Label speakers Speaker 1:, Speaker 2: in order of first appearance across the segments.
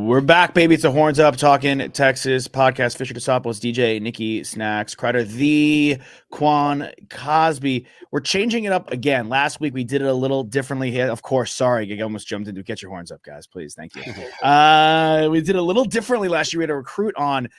Speaker 1: We're back, baby. It's a Horns Up Talking Texas podcast. Fisher DeSopoulos, DJ, Nikki Snacks, Crider, the Quan Cosby. We're changing it up again. Last week we did it a little differently here. Of course, sorry, I almost jumped into. Get your horns up, guys, please. Thank you. We did a little differently last year. We had a recruit on,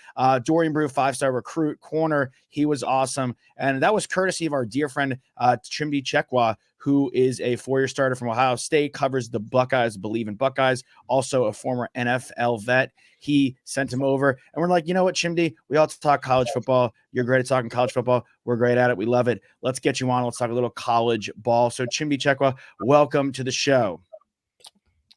Speaker 1: Dorian Brew, 5-star recruit corner. He was awesome, and that was courtesy of our dear friend Chimdi Chekwa, who is a 4-year starter from Ohio State, covers the Buckeyes, believe in Buckeyes, also a former NFL vet. He sent him over, and we're like, you know what, Chimdi, we all talk college football. You're great at talking college football. We're great at it. We love it. Let's get you on. Let's talk a little college ball. So, Chimdi Chekwa, welcome to the show.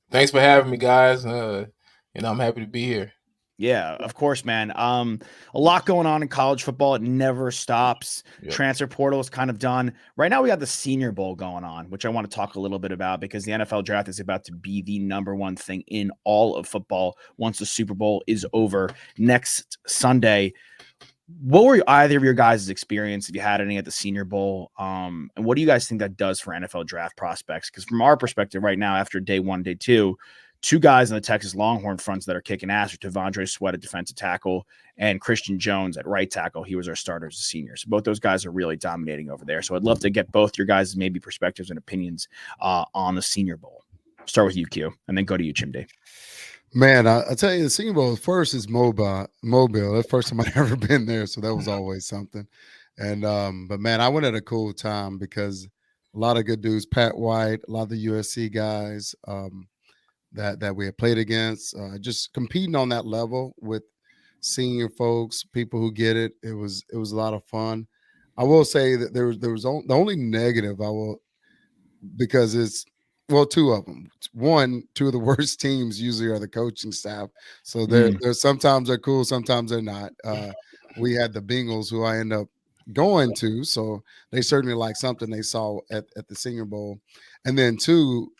Speaker 2: Thanks for having me, guys. I'm happy to be here.
Speaker 1: Yeah, of course, man. A lot going on in college football. It never stops. Yep. Transfer portal is kind of done. Right now, we got the Senior Bowl going on, which I want to talk a little bit about because the NFL draft is about to be the number one thing in all of football once the Super Bowl is over next Sunday. What were either of your guys' experience, if you had any, at the Senior Bowl? And what do you guys think that does for NFL draft prospects? Because from our perspective right now, after day one, day two guys in the Texas Longhorn fronts that are kicking ass are Devondre Sweat at defensive tackle and Christian Jones at right tackle. He was our starter as a senior. So both those guys are really dominating over there. So I'd love to get both your guys' maybe perspectives and opinions on the Senior Bowl. Start with you, Q, and then go to you, Chimdi.
Speaker 3: Man, I tell you, the Senior Bowl first is Mobile. That's the first time I've ever been there, so that was always something. And but man, I went at a cool time because a lot of good dudes, Pat White, a lot of the USC guys, that we had played against, just competing on that level with senior folks, people who get it. It was a lot of fun. I will say that there was the only negative because it's two of them. One, two of the worst teams usually are the coaching staff. So they're sometimes they're cool, sometimes they're not. We had the Bengals, who I end up going to, so they certainly like something they saw at the Senior Bowl, and then two.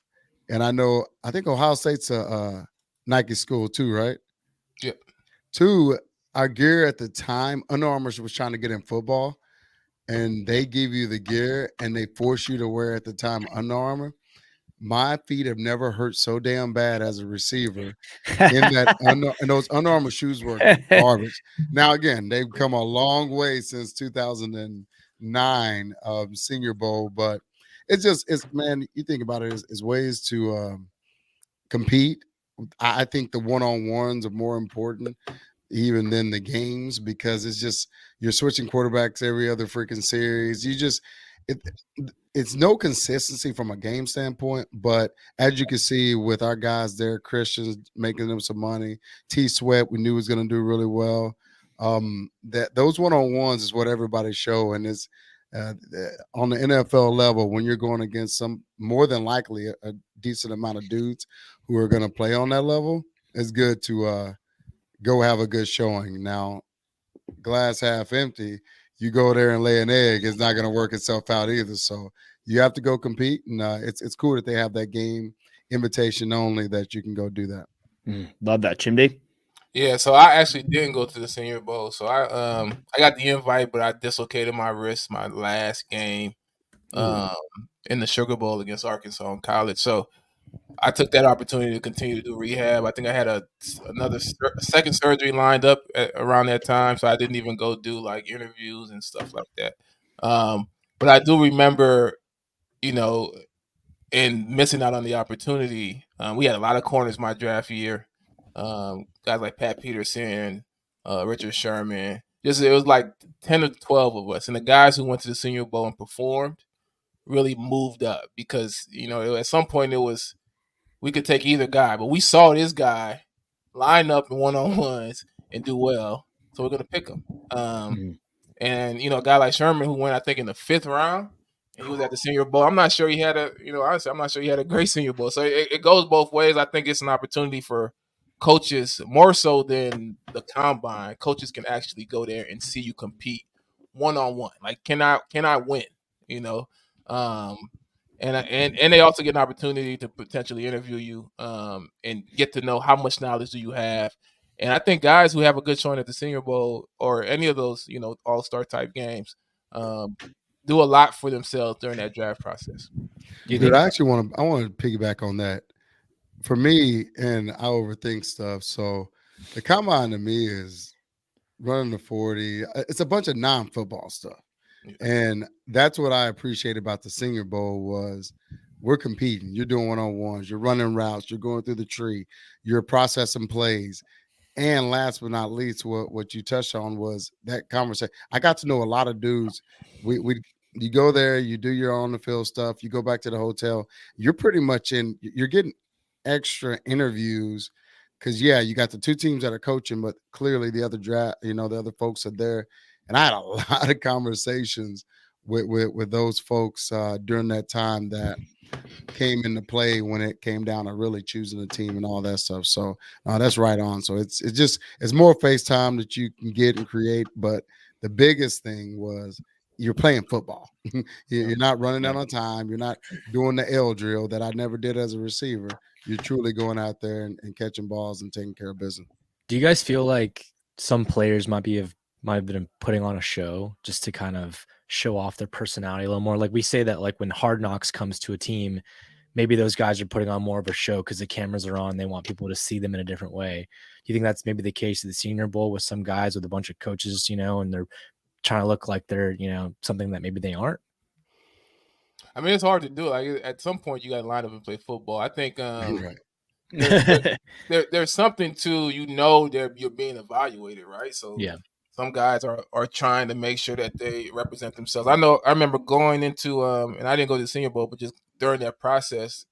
Speaker 3: And I think Ohio State's a Nike school too, right?
Speaker 2: Yep.
Speaker 3: Two, our gear at the time, Under Armour was trying to get in football, and they give you the gear and they force you to wear at the time Under Armour. My feet have never hurt so damn bad as a receiver in that and those Under Armour shoes were garbage. Now, again, they've come a long way since 2009 Senior Bowl, but it's man, you think about it, is ways to compete. I think the one-on-ones are more important even than the games because it's just you're switching quarterbacks every other freaking series. It's no consistency from a game standpoint, but as you can see with our guys there, Christians making them some money, T Sweat we knew was going to do really well. That those one-on-ones is what everybody's showing is on the NFL level when you're going against some more than likely a decent amount of dudes who are going to play on that level. It's good to go have a good showing. Now, glass half empty, you go there and lay an egg, it's not going to work itself out either. So you have to go compete, and it's cool that they have that game invitation only that you can go do that.
Speaker 1: Love that, Chimdi.
Speaker 2: Yeah, so I actually didn't go to the Senior Bowl. So I got the invite, but I dislocated my wrist my last game in the Sugar Bowl against Arkansas in college. So I took that opportunity to continue to do rehab. I think I had another second surgery lined up around that time, so I didn't even go do like interviews and stuff like that. But I do remember, and missing out on the opportunity. We had a lot of corners my draft year. Guys like Pat Peterson, Richard Sherman. It was like 10 or 12 of us. And the guys who went to the Senior Bowl and performed really moved up because, at some point we could take either guy. But we saw this guy line up in one-on-ones and do well. So we're going to pick him. And, a guy like Sherman who went, I think, in the 5th round. And he was at the Senior Bowl. I'm not sure he had honestly, I'm not sure he had a great Senior Bowl. So it goes both ways. I think it's an opportunity for coaches, more so than the combine. Coaches can actually go there and see you compete one-on-one. Like, can I win? And they also get an opportunity to potentially interview you and get to know how much knowledge do you have. And I think guys who have a good showing at the Senior Bowl or any of those, all-star type games, do a lot for themselves during that draft process.
Speaker 3: Dude, I want to piggyback on that. for me, and I overthink stuff. So the combine to me is running the 40. It's a bunch of non-football stuff.
Speaker 2: Yeah.
Speaker 3: And that's what I appreciate about the Senior Bowl was we're competing. You're doing one-on-ones. You're running routes. You're going through the tree. You're processing plays. And last but not least, what you touched on was that conversation. I got to know a lot of dudes. We you go there, you do your on the field stuff. You go back to the hotel. You're pretty much in. You're getting extra interviews because you got the two teams that are coaching, but clearly the other the other folks are there. And I had a lot of conversations with those folks during that time that came into play when it came down to really choosing a team and all that stuff. So that's right on. So it's more FaceTime that you can get and create. But the biggest thing was you're playing football. You're not running out on time. You're not doing the L drill that I never did as a receiver. You're truly going out there and catching balls and taking care of business.
Speaker 4: Do you guys feel like some players might have been putting on a show just to kind of show off their personality a little more? Like we say that like when Hard Knocks comes to a team, maybe those guys are putting on more of a show because the cameras are on. They want people to see them in a different way. Do you think that's maybe the case of the Senior Bowl with some guys with a bunch of coaches, and they're trying to look like they're, something that maybe they aren't?
Speaker 2: I mean, it's hard to do. Like at some point, you got to line up and play football. I think
Speaker 3: Right.
Speaker 2: there's something to you're being evaluated, right? So
Speaker 4: yeah,
Speaker 2: some guys are trying to make sure that they represent themselves. I remember going into and I didn't go to the Senior Bowl, but just during that process,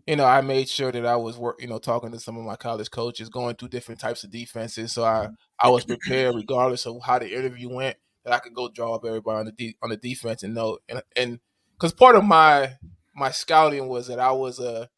Speaker 2: I made sure that I was talking to some of my college coaches, going through different types of defenses. So I was prepared regardless of how the interview went, that I could go draw up everybody on the defense and know. And because part of my scouting was that I was a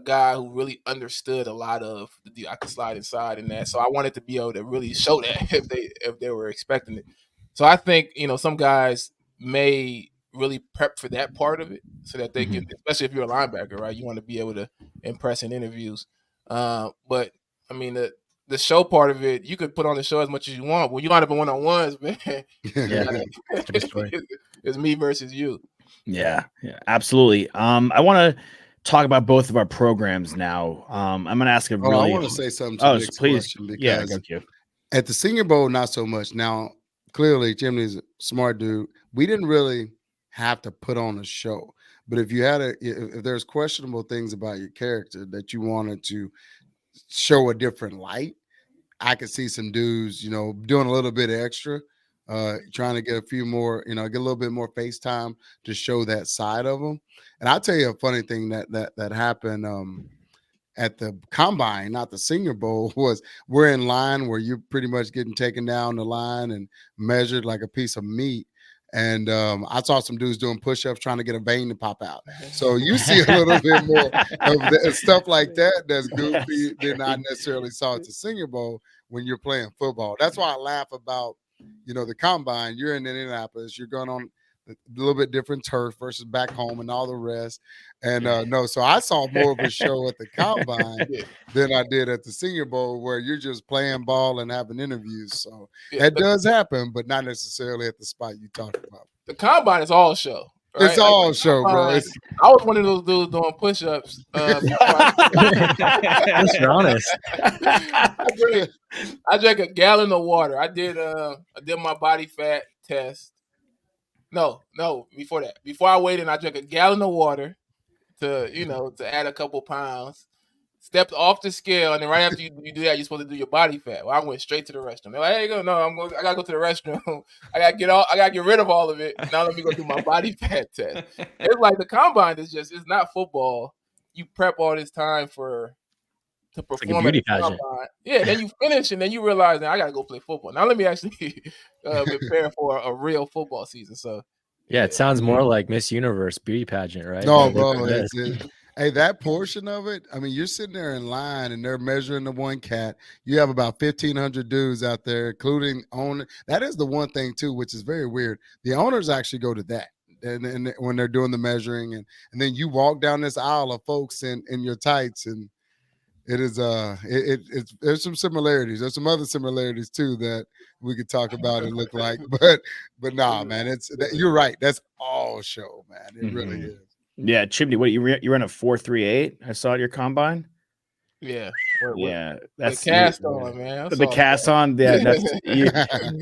Speaker 2: guy who really understood a lot of I could slide inside and that. So I wanted to be able to really show that if they were expecting it. So I think, some guys may really prep for that part of it so that they can, especially if you're a linebacker, right? You want to be able to impress in interviews. But I mean, the show part of it, you could put on the show as much as you want. When you line up in one-on-ones, man, it's me versus you.
Speaker 1: Yeah, absolutely. I want to talk about both of our programs now. I'm going to ask a really.
Speaker 3: I want to say something to Nick's question because at the Senior Bowl, not so much. Now, clearly, Chimdi's a smart dude. We didn't really have to put on a show, but if there's questionable things about your character that you wanted to show a different light, I could see some dudes, doing a little bit extra. Trying to get a few more, get a little bit more FaceTime to show that side of them. And I'll tell you a funny thing that happened at the combine, not the Senior Bowl, was we're in line where you're pretty much getting taken down the line and measured like a piece of meat. And I saw some dudes doing push-ups trying to get a vein to pop out. So you see a little bit more of stuff like that that's goofy than I necessarily saw at the Senior Bowl when you're playing football. That's why I laugh about the combine. You're in Indianapolis. You're going on a little bit different turf versus back home and all the rest. And so I saw more of a show at the combine than I did at the Senior Bowl, where you're just playing ball and having interviews. So that does happen, but not necessarily at the spot you talked about.
Speaker 2: The combine is all show. Right?
Speaker 3: It's all show, bro.
Speaker 2: I was one of those dudes doing push-ups.
Speaker 4: That's honest.
Speaker 2: I drank a gallon of water. I did my body fat test. No, before that. Before I weighed in, I drank a gallon of water to add a couple pounds. Stepped off the scale, and then right after you do that, you're supposed to do your body fat. Well, I went straight to the restroom. They're like, "Hey, go. No, I gotta go to the restroom. I gotta get rid of all of it. Now let me go do my body fat test." It's like the combine is it's not football. You prep all this time to perform
Speaker 4: like a beauty
Speaker 2: at the
Speaker 4: pageant.
Speaker 2: combine. Yeah, then you finish, and then you realize, now I gotta go play football. Now let me actually prepare for a real football season. So
Speaker 4: yeah, it sounds more like Miss Universe beauty pageant, right?
Speaker 3: No, bro. Hey, that portion of it, I mean, you're sitting there in line and they're measuring the one cat. You have about 1,500 dudes out there, including owner. That is the one thing, too, which is very weird. The owners actually go to that and when they're doing the measuring. And then you walk down this aisle of folks in your tights, and it is there's some similarities. There's some other similarities, too, that we could talk about and look like. But nah, man, you're right. That's all show, man. It really is.
Speaker 1: Yeah, Chimdi, what you ran a 4.38? I saw at your combine.
Speaker 2: Yeah.
Speaker 1: Yeah,
Speaker 2: The
Speaker 1: that's
Speaker 2: cast on, man.
Speaker 1: the cast on. Yeah, that's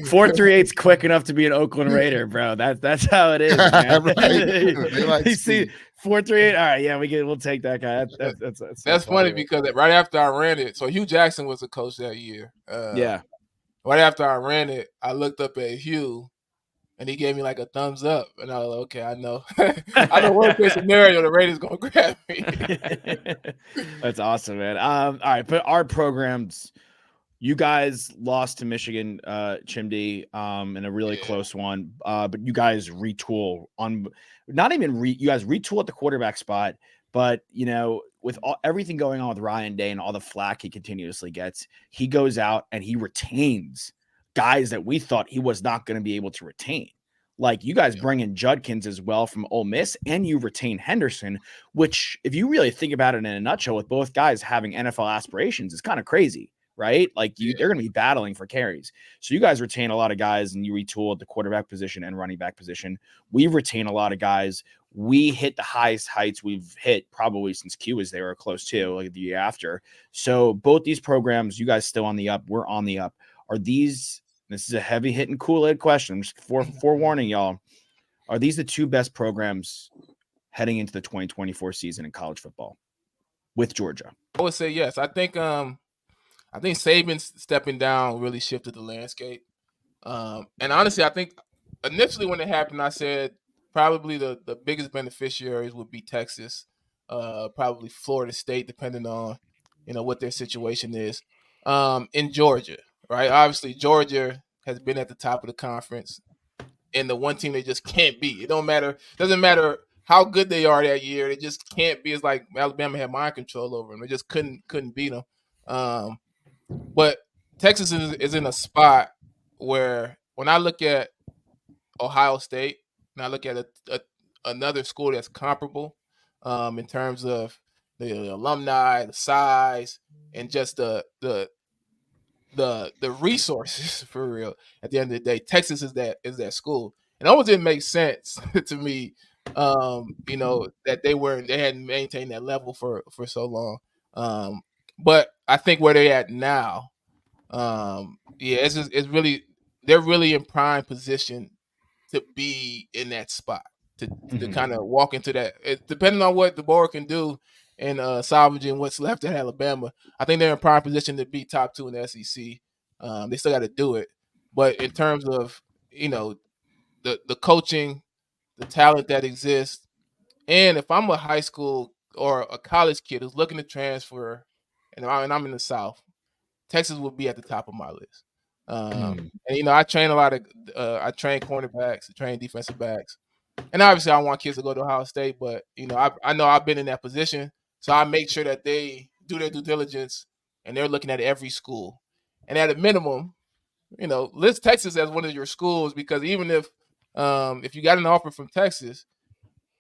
Speaker 1: 438's quick enough to be an Oakland Raider, bro. That's how it is, man.
Speaker 3: Right. They like
Speaker 1: You see
Speaker 3: speed.
Speaker 1: 438. All right, yeah, we'll take that guy.
Speaker 2: That's funny because right after I ran it, so Hugh Jackson was the coach that year.
Speaker 1: Yeah.
Speaker 2: Right after I ran it, I looked up at Hugh, and he gave me like a thumbs up, and I was like, okay, I know, I know worst case scenario the Raiders gonna grab me.
Speaker 1: That's awesome, man. All right, but our programs, you guys lost to Michigan, Chimdi, in a really close one. But you guys retool on, not even you guys retool at the quarterback spot, but with everything going on with Ryan Day and all the flack he continuously gets, he goes out and he retains guys that we thought he was not going to be able to retain. Like you guys bring in Judkins as well from Ole Miss, and you retain Henderson, which, if you really think about it in a nutshell, with both guys having NFL aspirations, is kind of crazy, right? Like they're going to be battling for carries. So you guys retain a lot of guys, and you retool at the quarterback position and running back position. We retain a lot of guys. We hit the highest heights we've hit probably since Q was there, or close to, like the year after. So both these programs, you guys still on the up. We're on the up. Are these? This is a heavy hitting Kool-Aid question. I'm just forewarning y'all. Are these the two best programs heading into the 2024 season in college football with Georgia?
Speaker 2: I would say yes. I think Saban stepping down really shifted the landscape. And honestly, I think initially when it happened, I said probably the biggest beneficiaries would be Texas, probably Florida State, depending on what their situation is. In Georgia, right? Obviously, Georgia has been at the top of the conference, and the one team they just can't beat. It doesn't matter how good they are that year. They just can't be. It's like Alabama had mind control over them. They just couldn't beat them. But Texas is in a spot where when I look at Ohio State and I look at another school that's comparable in terms of the alumni, the size, and just the resources for real. At the end of the day, Texas is that school. It almost didn't make sense to me, that they hadn't maintained that level for so long. But I think where they're at now, it's really, they're really in prime position to be in that spot to kind of walk into that. Depending on what the board can do and salvaging what's left at Alabama, I think they're in prime position to be top 2 in the SEC. They still got to do it, but in terms of the coaching, the talent that exists, and if I'm a high school or a college kid who's looking to transfer, and I'm in the South, Texas will be at the top of my list. And I train I train cornerbacks, I train defensive backs, and obviously I want kids to go to Ohio State, but I know I've been in that position, so I make sure that they do their due diligence and they're looking at every school, and at a minimum, list Texas as one of your schools, because even if you got an offer from Texas,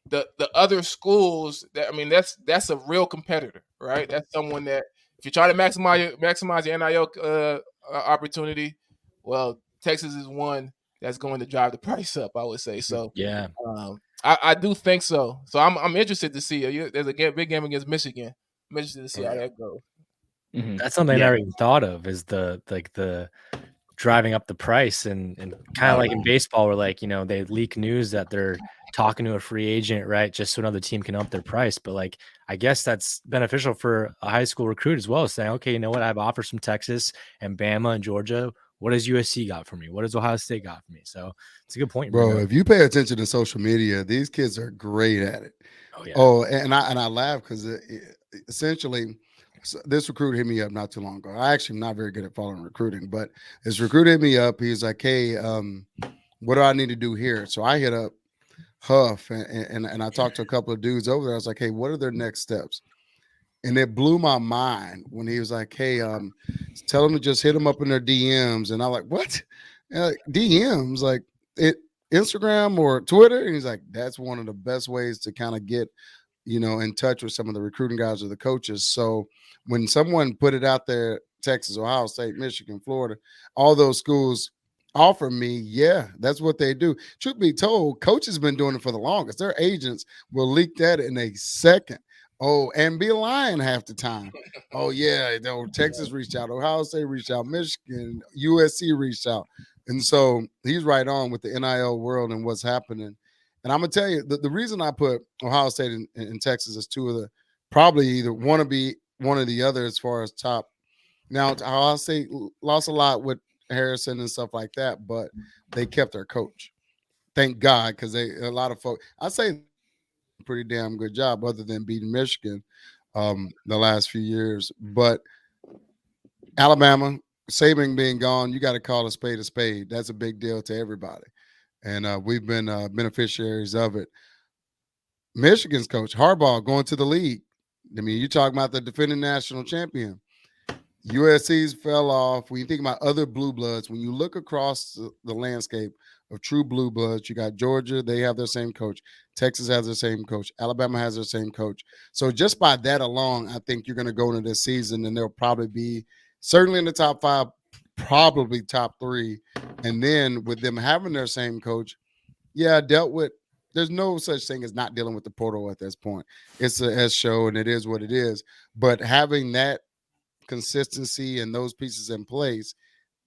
Speaker 2: the other schools that's a real competitor, right? That's someone that if you're trying to maximize your NIL opportunity, well, Texas is one that's going to drive the price up, I would say. So
Speaker 4: yeah,
Speaker 2: I do think so. So I'm interested to see. There's a big game against Michigan. I'm interested to see how that goes.
Speaker 4: That's something I never even thought of, is the driving up the price, and kind of like in baseball where they leak news that they're talking to a free agent, right, just so another team can up their price. But I guess that's beneficial for a high school recruit as well, saying, okay, you know what, I have offers from Texas and Bama and Georgia. What does USC got for me? What does Ohio State got for me? So it's a good point,
Speaker 3: bro. If you pay attention to social media, these kids are great at it. And I laugh because essentially, this recruit hit me up not too long ago. I actually am not very good at following recruiting, but this recruit hit me up. He's like, hey, what do I need to do here? So I hit up Huff and I talked to a couple of dudes over there. I was like, hey, what are their next steps? And it blew my mind when he was like, hey, tell them to just hit them up in their DMs. And I'm like, what? DMs? Like Instagram or Twitter? And he's like, that's one of the best ways to kind of get, in touch with some of the recruiting guys or the coaches. So when someone put it out there, Texas, Ohio State, Michigan, Florida, all those schools offer me, yeah, that's what they do. Truth be told, coaches been doing it for the longest. Their agents will leak that in a second. Oh, and be lying half the time. Oh, yeah, Texas reached out, Ohio State reached out, Michigan, USC reached out. And so he's right on with the NIL world and what's happening. And I'm going to tell you, the reason I put Ohio State and Texas as two of the probably either want to be one or the other as far as top. Now, Ohio State lost a lot with Harrison and stuff like that, but they kept their coach. Thank God, because a lot of folks, I say pretty damn good job other than beating Michigan the last few years. But Alabama, Saban being gone, you got to call a spade a spade. That's a big deal to everybody. And we've been beneficiaries of it. Michigan's coach, Harbaugh, going to the league. I mean, you talking about the defending national champion. USC's fell off. When you think about other blue bloods, when you look across the landscape of true blue bloods, you got Georgia, they have their same coach. Texas has their same coach. Alabama has their same coach. So just by that alone, I think you're going to go into this season and they'll probably be certainly in the top 5, probably top 3. And then with them having their same coach, dealt with, there's no such thing as not dealing with the portal at this point. It's a S show and it is what it is. But having that consistency and those pieces in place,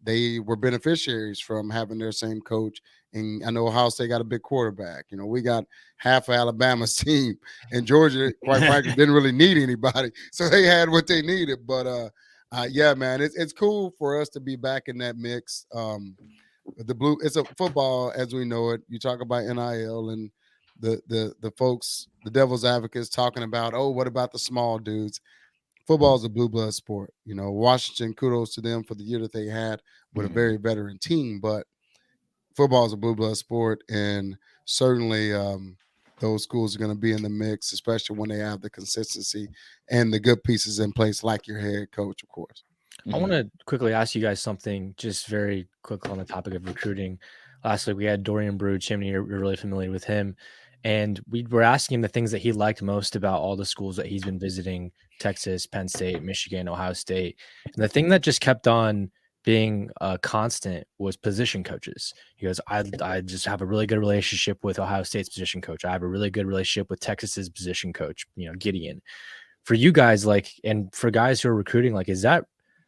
Speaker 3: they were beneficiaries from having their same coach. And I know Ohio State got a big quarterback. You know, we got half of Alabama's team, and Georgia, quite frankly, didn't really need anybody, so they had what they needed. But man, it's cool for us to be back in that mix. The blue, it's a football as we know it. You talk about NIL and the folks, the devil's advocates talking about, oh, what about the small dudes? Football is a blue blood sport. You know, Washington, kudos to them for the year that they had with a very veteran team, but football is a blue blood sport, and certainly those schools are going to be in the mix, especially when they have the consistency and the good pieces in place, like your head coach, of course.
Speaker 4: I want to quickly ask you guys something, just very quick on the topic of recruiting. Last week we had Dorian Brew, Chimney, you're really familiar with him. And we were asking him the things that he liked most about all the schools that he's been visiting: Texas, Penn State, Michigan, Ohio State. And the thing that just kept on being constant was position coaches. He goes, I just have a really good relationship with Ohio State's position coach. I have a really good relationship with Texas's position coach, Gideon. For you guys, and for guys who are recruiting, is that,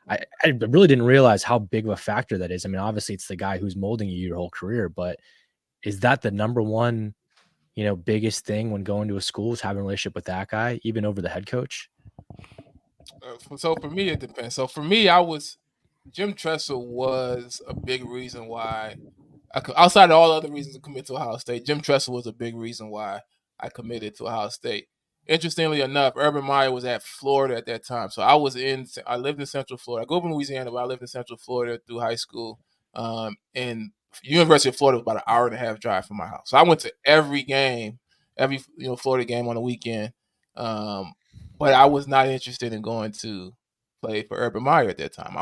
Speaker 4: I really didn't realize how big of a factor that is. I mean, obviously it's the guy who's molding you your whole career, but is that the number one biggest thing when going to a school, is having a relationship with that guy, even over the head coach?
Speaker 2: So for me, it depends. So for me, Jim Tressel was a big reason why, outside of all other reasons to commit to Ohio State, Jim Tressel was a big reason why I committed to Ohio State. Interestingly enough, Urban Meyer was at Florida at that time. So I lived in Central Florida. I grew up in Louisiana, but I lived in Central Florida through high school. And University of Florida was about an hour and a half drive from my house. So I went to every game, every Florida game on the weekend. But I was not interested in going to play for Urban Meyer at that time.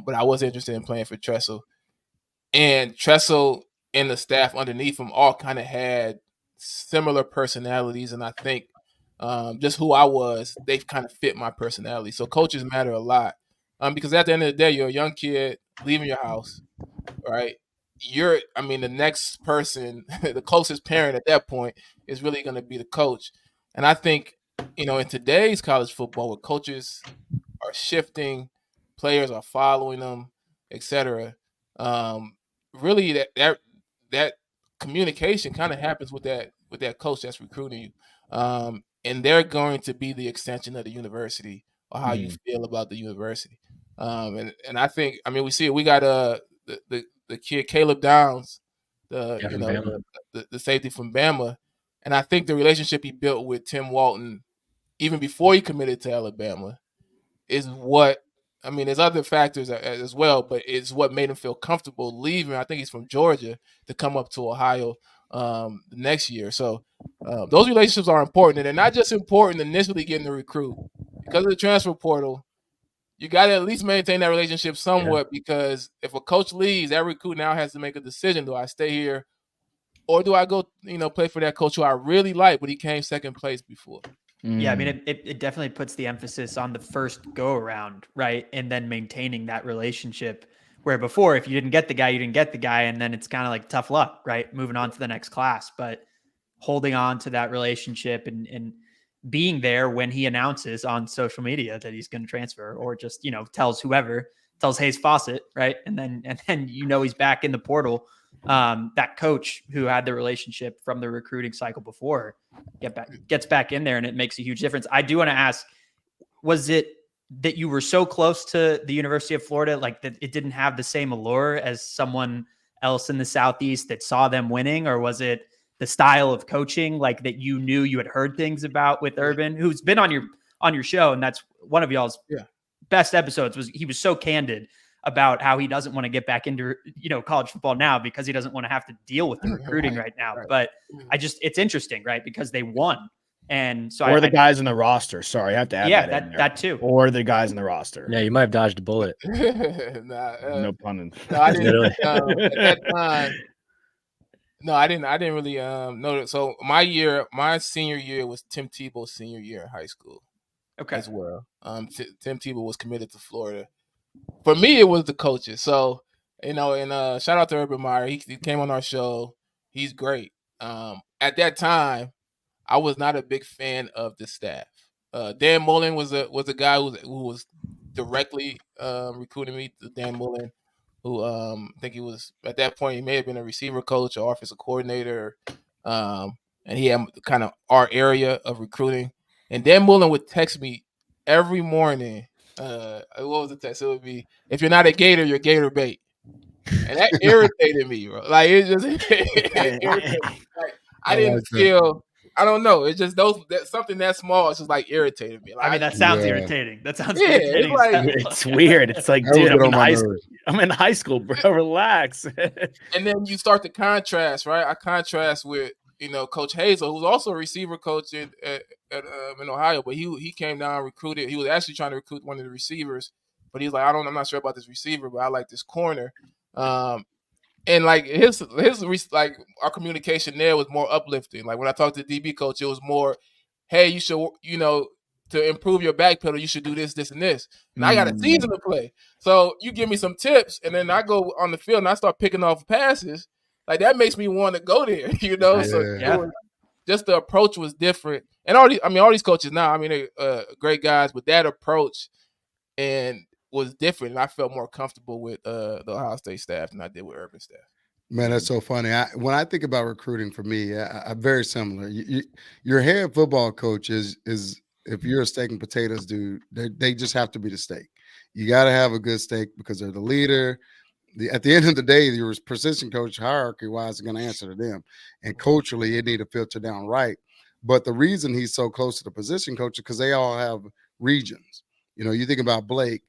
Speaker 2: But I was interested in playing for Tressel. And Tressel and the staff underneath him all kind of had similar personalities. And I think just who I was, they kind of fit my personality. So coaches matter a lot. Because at the end of the day, you're a young kid leaving your house, right? The next person, the closest parent at that point is really going to be the coach. And I think, in today's college football, where coaches are shifting, players are following them, etc. Really, that communication kind of happens with that coach that's recruiting you, and they're going to be the extension of the university or how you feel about the university. And I think, we see it. We got the kid Caleb Downs, the safety from Bama, and I think the relationship he built with Tim Walton, even before he committed to Alabama, is what. There's other factors as well, but it's what made him feel comfortable leaving. I think he's from Georgia to come up to Ohio the next year. So those relationships are important, and they're not just important initially getting the recruit. Because of the transfer portal, you got to at least maintain that relationship somewhat, because if a coach leaves, that recruit now has to make a decision. Do I stay here, or do I go, play for that coach who I really like, but he came second place before?
Speaker 5: Yeah, it definitely puts the emphasis on the first go around, right? And then maintaining that relationship, where before, if you didn't get the guy, you didn't get the guy. And then it's kind of like tough luck, right? Moving on to the next class, but holding on to that relationship and being there when he announces on social media that he's going to transfer, or just, tells Hayes Fawcett, right? And then he's back in the portal. That coach who had the relationship from the recruiting cycle before gets back in there, and it makes a huge difference. I do want to ask, was it that you were so close to the University of Florida, like that it didn't have the same allure as someone else in the Southeast that saw them winning? Or was it the style of coaching, like that you had heard things about with Urban, who's been on your show, and that's one of y'all's best episodes, he was so candid about how he doesn't want to get back into college football now because he doesn't want to have to deal with the recruiting right now. But it's interesting, right? Because they won. And so
Speaker 1: or the guys in the roster. Sorry, I have to add
Speaker 5: that too.
Speaker 1: Or the guys in the roster.
Speaker 4: Yeah, you might have dodged a bullet.
Speaker 1: No pun intended.
Speaker 2: No, I didn't. At that time, no, I didn't really know that. So my senior year was Tim Tebow's senior year in high school.
Speaker 5: Okay.
Speaker 2: As well. Tim Tebow was committed to Florida. For me, it was the coaches. So, and shout out to Urban Meyer. He came on our show. He's great. At that time, I was not a big fan of the staff. Dan Mullen was a guy who was directly recruiting me. Dan Mullen, who I think he was at that point, he may have been a receiver coach or offensive coordinator, and he had kind of our area of recruiting. And Dan Mullen would text me every morning. What was the text? It would be, "If you're not a Gator, you're Gator bait," and that irritated me, bro. Like it just irritated me. Like I didn't feel. I don't know. It's just something that small. It's just like irritated me. Like,
Speaker 5: I mean, that sounds irritating. That sounds
Speaker 2: irritating.
Speaker 1: It's weird. It's like, dude, I'm in high school, bro. Relax.
Speaker 2: And then you start to contrast, right? I contrast with Coach Hazel, who's also a receiver coach in Ohio, but he came down, recruited. He was actually trying to recruit one of the receivers, but he's like, I'm not sure about this receiver, but I like this corner. And like his like our communication there was more uplifting. Like when I talked to the DB coach, it was more, hey, you should, to improve your back pedal, you should do this, this, and this. And I got a season to play. So you give me some tips, and then I go on the field and I start picking off passes. Like that makes me want to go there, So just the approach was different. And all these coaches now, they're great guys, but that approach was different, and I felt more comfortable with the Ohio State staff than I did with Urban staff.
Speaker 3: Man, that's so funny. When I think about recruiting, for me, I'm very similar. Your head football coach is if you're a steak and potatoes dude, they just have to be the steak. You got to have a good steak because they're the leader. At the end of the day, your position coach hierarchy-wise is going to answer to them, and culturally, it need to filter down right. But the reason he's so close to the position coach is because they all have regions. You think about Blake.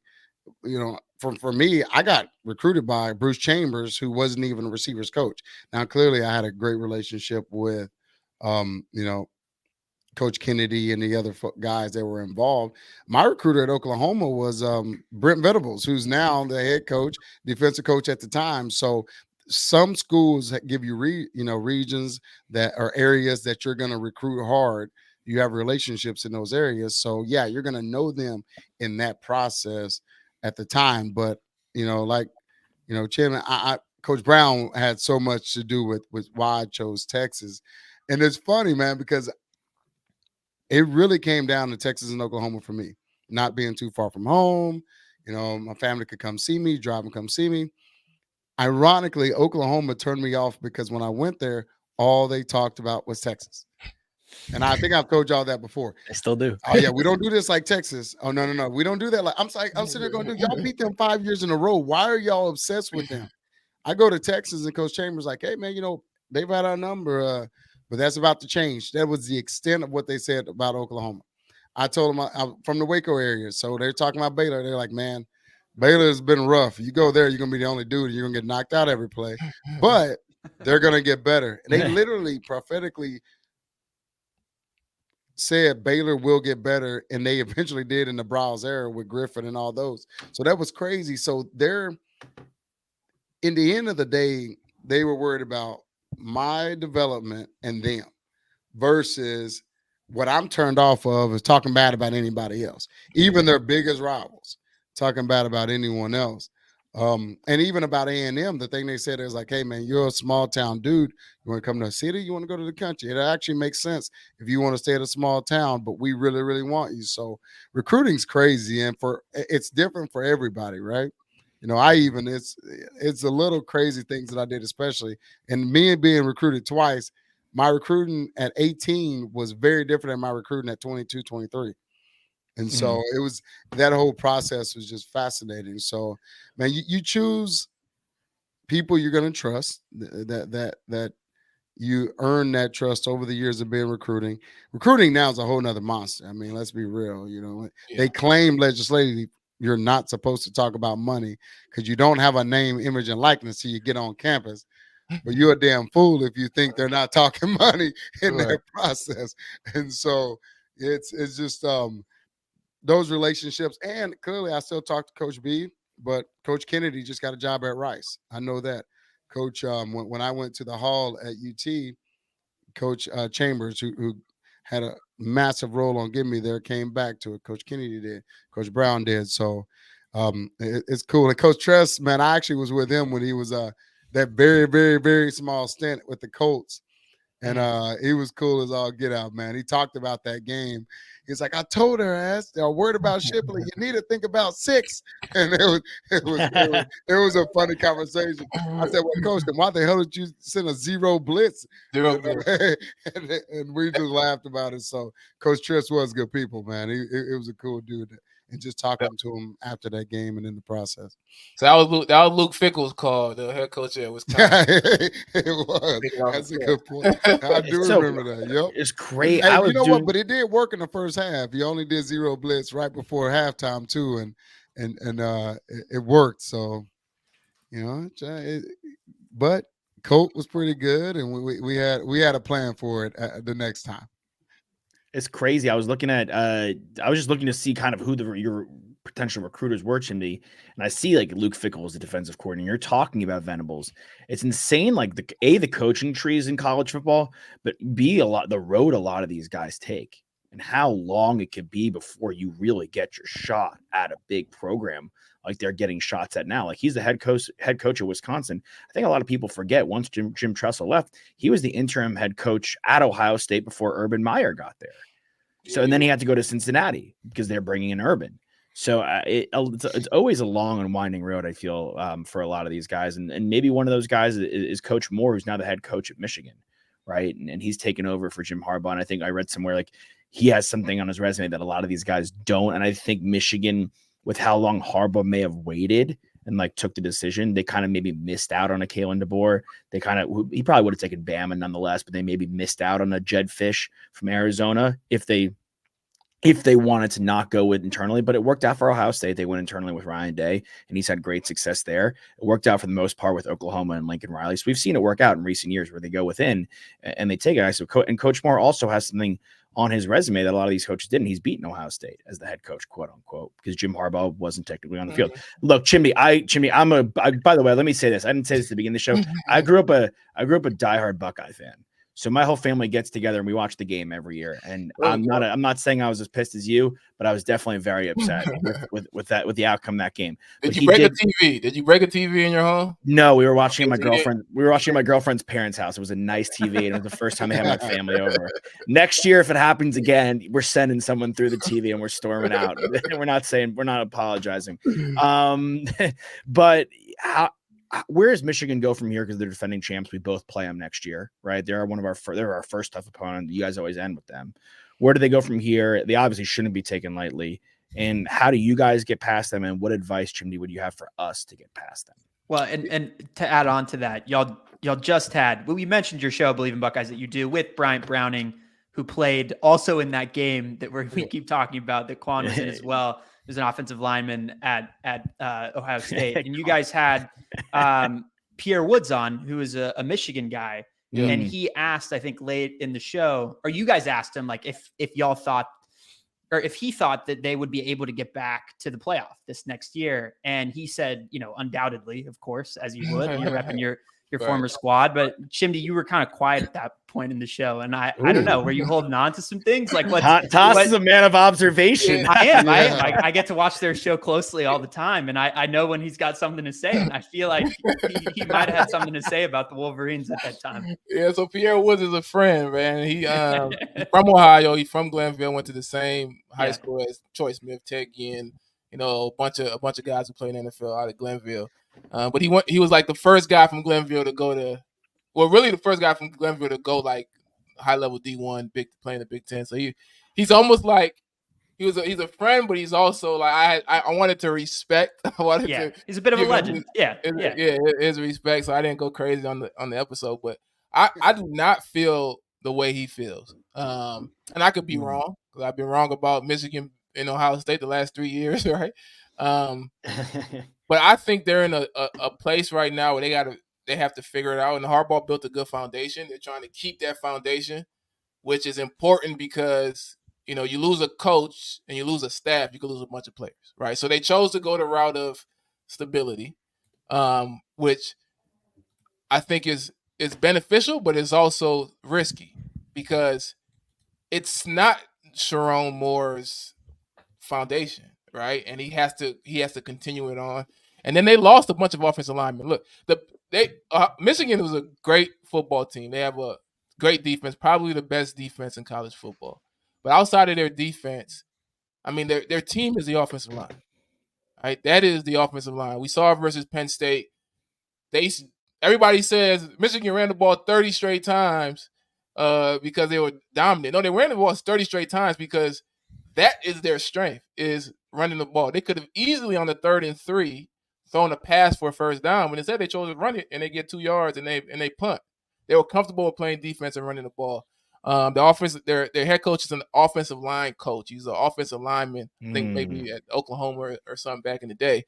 Speaker 3: For me, I got recruited by Bruce Chambers, who wasn't even a receivers coach. Now, clearly, I had a great relationship with, Coach Kennedy and the other guys that were involved. My recruiter at Oklahoma was Brent Venables, who's now the head coach, defensive coach at the time. So some schools give you, regions that are areas that you're going to recruit hard. You have relationships in those areas. So, yeah, you're going to know them in that process at the time. But, Chairman, Coach Brown had so much to do with why I chose Texas. And it's funny, man, because it really came down to Texas and Oklahoma for me, not being too far from home. My family could come see me, drive and come see me. Ironically, Oklahoma turned me off because when I went there, all they talked about was Texas. And I think I've told y'all that before.
Speaker 4: I still do.
Speaker 3: Oh, yeah, we don't do this like Texas. Oh, no. We don't do that. Like I'm sitting there going, dude, y'all beat them 5 years in a row. Why are y'all obsessed with them? I go to Texas and Coach Chambers like, hey, man, they've had our number, but that's about to change. That was the extent of what they said about Oklahoma. I told them I'm from the Waco area. So they're talking about Baylor. They're like, man, Baylor's been rough. You go there, you're going to be the only dude. And you're going to get knocked out every play. But they're going to get better. And they literally prophetically said Baylor will get better, and they eventually did in the Browse era with Griffin and all those. So that was crazy. So in the end of the day, they were worried about my development and them versus what I'm turned off of is talking bad about anybody else, even their biggest rivals, talking bad about anyone else. And even about A&M, the thing they said is like, hey, man, you're a small town dude. You want to come to the city? You want to go to the country? It actually makes sense if you want to stay at a small town, but we really, really want you. So recruiting's crazy, and it's different for everybody, right? It's a little crazy things that I did, especially. And me being recruited twice, my recruiting at 18 was very different than my recruiting at 22, 23. And so it was, that whole process was just fascinating. So, man, you choose people you're going to trust, that you earn that trust over the years of being recruiting. Recruiting now is a whole nother monster. I mean, let's be real. They claim legislatively you're not supposed to talk about money because you don't have a name, image, and likeness till you get on campus. But you're a damn fool if you think they're not talking money in that process. And so it's just those relationships. And clearly I still talk to Coach B, but Coach Kennedy just got a job at Rice. I know that. Coach, when I went to the hall at UT, Coach Chambers, who had a massive role on getting me there, came back to it. Coach Kennedy did. Coach Brown did. So it's cool. And Coach Tress, man, I actually was with him when he was that very, very, very small stint with the Colts. And he was cool as all get out, man. He talked about that game. He's like, I told her ass, they're worried about Shipley. You need to think about 6. And it was a funny conversation. I said, well, Coach, then why the hell did you send a 0 blitz?
Speaker 2: Zero blitz.
Speaker 3: And we just laughed about it. So Coach Tress was good people, man. It was a cool dude. And just talking to him after that game and in the process.
Speaker 2: So that was Luke Fickell's call, the head coach at Wisconsin.
Speaker 3: It was. That's a good point. I do remember that. Yep.
Speaker 1: It's great.
Speaker 3: And you know what? But it did work in the first half. He only did 0 blitz right before halftime too, and it worked. So, but Colt was pretty good, and we had a plan for it the next time.
Speaker 1: It's crazy. I was just looking to see kind of who your potential recruiters were, Chimdi, and I see like Luke Fickell as the defensive coordinator. You're talking about Venables. It's insane. Like the coaching trees in college football, but B, the road a lot of these guys take, and how long it could be before you really get your shot at a big program like they're getting shots at now. Like he's the head coach of Wisconsin. I think a lot of people forget once Jim Tressel left, he was the interim head coach at Ohio State before Urban Meyer got there. So, and then he had to go to Cincinnati because they're bringing in Urban. So it's always a long and winding road, I feel, for a lot of these guys. And maybe one of those guys is Coach Moore, who's now the head coach at Michigan, right? And he's taken over for Jim Harbaugh. And I think I read somewhere like he has something on his resume that a lot of these guys don't. And I think Michigan, with how long Harbaugh may have waited and like took the decision, they kind of maybe missed out on a Kalen DeBoer. He probably would have taken Bama nonetheless, but they maybe missed out on a Jed Fish from Arizona if they wanted to not go with internally. But it worked out for Ohio State. They went internally with Ryan Day, and he's had great success there. It worked out for the most part with Oklahoma and Lincoln Riley. So we've seen it work out in recent years where they go within and they take it. And Coach Moore also has something on his resume that a lot of these coaches didn't. He's beaten Ohio State as the head coach, quote unquote, because Jim Harbaugh wasn't technically on the field. Look, Chimdi, by the way, let me say this. I didn't say this at the beginning of the show. I grew up a diehard Buckeye fan. So my whole family gets together and we watch the game every year. And I'm not saying I was as pissed as you, but I was definitely very upset with the outcome of that game.
Speaker 2: Did you break a TV? Did you break a TV in your home?
Speaker 1: No, we were watching at my girlfriend. We were watching at my girlfriend's parents' house. It was a nice TV, and it was the first time they had my family over. Next year, if it happens again, we're sending someone through the TV and we're storming out. We're not apologizing. But where does Michigan go from here? Because they're defending champs. We both play them next year, right? They're our first tough opponent. You guys always end with them. Where do they go from here? They obviously shouldn't be taken lightly. And how do you guys get past them? And what advice, Chimdi, would you have for us to get past them?
Speaker 5: Well, and to add on to that, y'all just had, we mentioned your show, Believe in Buckeyes, that you do with Bryant Browning, who played also in that game that we keep talking about, that Quan was in as well. There's an offensive lineman at Ohio State. And you guys had Pierre Woods on, who is a Michigan guy. Yeah. And he asked, I think late in the show, or you guys asked him, like, if y'all thought, or if he thought that they would be able to get back to the playoff this next year. And he said, undoubtedly, of course, as you would, you're repping your former squad. But Chimdi, you were kind of quiet at that point in the show, and I don't know, were you holding on to some things? Like
Speaker 1: Toss is a man of observation.
Speaker 5: I am.
Speaker 3: Yeah.
Speaker 5: I get to watch their show closely all the time, and I know when he's got something to say, and I feel like he might have had something to say about the Wolverines at that time.
Speaker 2: Yeah, so Pierre Woods is a friend, man. He's from Ohio. He's from Glenville. Went to the same high school as Troy Smith, Ted Ginn, a bunch of guys who played in the NFL out of Glenville. But he was like the first guy from Glenville to go to, well, really the first guy from Glenville to go like high level D1, playing the Big Ten. So he's almost like he's a friend, but he's also like I wanted to respect.
Speaker 5: He's a bit of a legend.
Speaker 2: His respect. So I didn't go crazy on the episode, but I do not feel the way he feels. And I could be wrong because I've been wrong about Michigan and Ohio State the last 3 years, right? But I think they're in a place right now where they have to figure it out. And Harbaugh built a good foundation. They're trying to keep that foundation, which is important because you lose a coach and you lose a staff, you could lose a bunch of players, right? So they chose to go the route of stability, which I think is beneficial, but it's also risky because it's not Sharon Moore's foundation, right? And he has to continue it on. And then they lost a bunch of offensive linemen. Look, Michigan was a great football team. They have a great defense, probably the best defense in college football. But outside of their defense, I mean, their team is the offensive line, right? That is the offensive line. We saw it versus Penn State. Everybody says Michigan ran the ball 30 straight times because they were dominant. No, they ran the ball 30 straight times because that is their strength, is running the ball. They could have easily on the 3rd and 3 thrown a pass for a first down, but instead they chose to run it and they get 2 yards and they punt. They were comfortable with playing defense and running the ball. The offense, their head coach is an offensive line coach. He's an offensive lineman, I think maybe at Oklahoma or something back in the day.